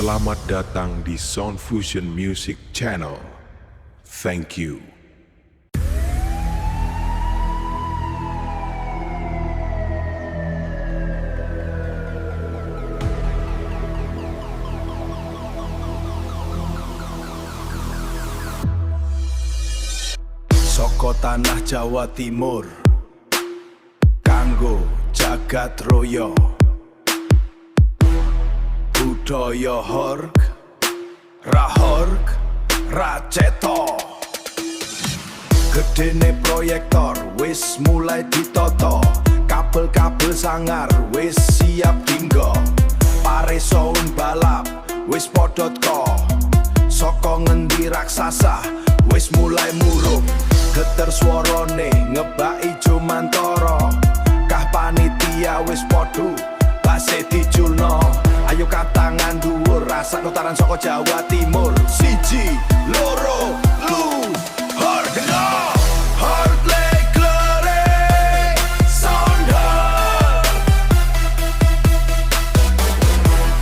Selamat datang di Sound Fusion Music Channel. Thank you. Soko tanah Jawa Timur kanggo jagat royo, budaya horg rahorg raceto. Gedene proyektor wis mulai ditoto, kabel-kabel sangar wis siap dinggo, pare sound balap wis podo teko, saka ngendi raksasa wis mulai murup. Geter swarane ngebaki Jumantara, kah panitia wis podo base dijulno. Ayo katangan dhuwur rasa notaran saka Jawa Timur. Siji loro lu horgno horgle glore sonda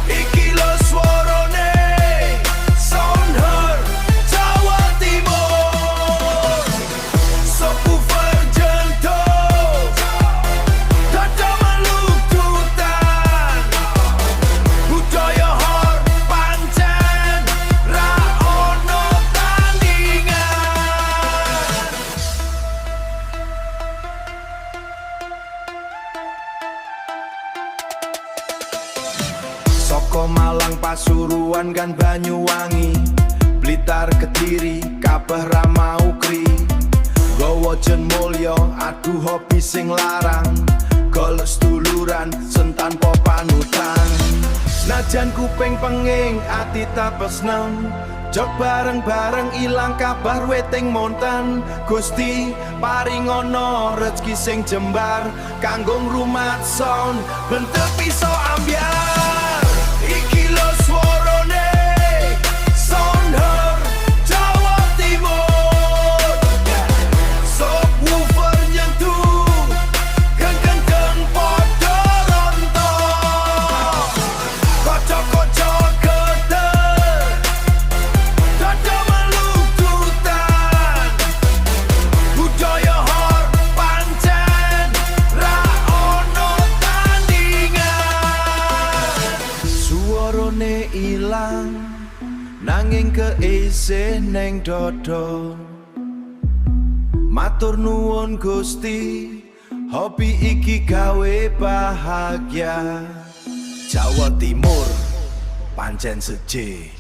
iki lo swarane sonda Jawa Timur. Sopu verjento dada melukutan budaya hor pancen ra ono tandingan. Soko Malang Pasuruan kan Banyuwangi, Blitar Kediri kabeh ra mau kri, gowo jen mulya aduh hobi sing larang, golos duluran sentan po panutan. Najan kuping penging ati tapes nem, jog bareng-bareng ilang kabar weting monten. Gusti paringono rezeki sing jembar, kanggo ngrumat sound bentuk pisau ambyar. Iki lo swarane sonhor Jawa Timur, subwoofer nyentuh geng-geng podo rontok, kocok-kocok geter dada melukutan budaya hor pancen ra ono tandingan. Suarane ilang nanging keisih neng dodo. Matur nuwun Gusti, hobi iki gawe bahagia. Jawa Timur pancen seje.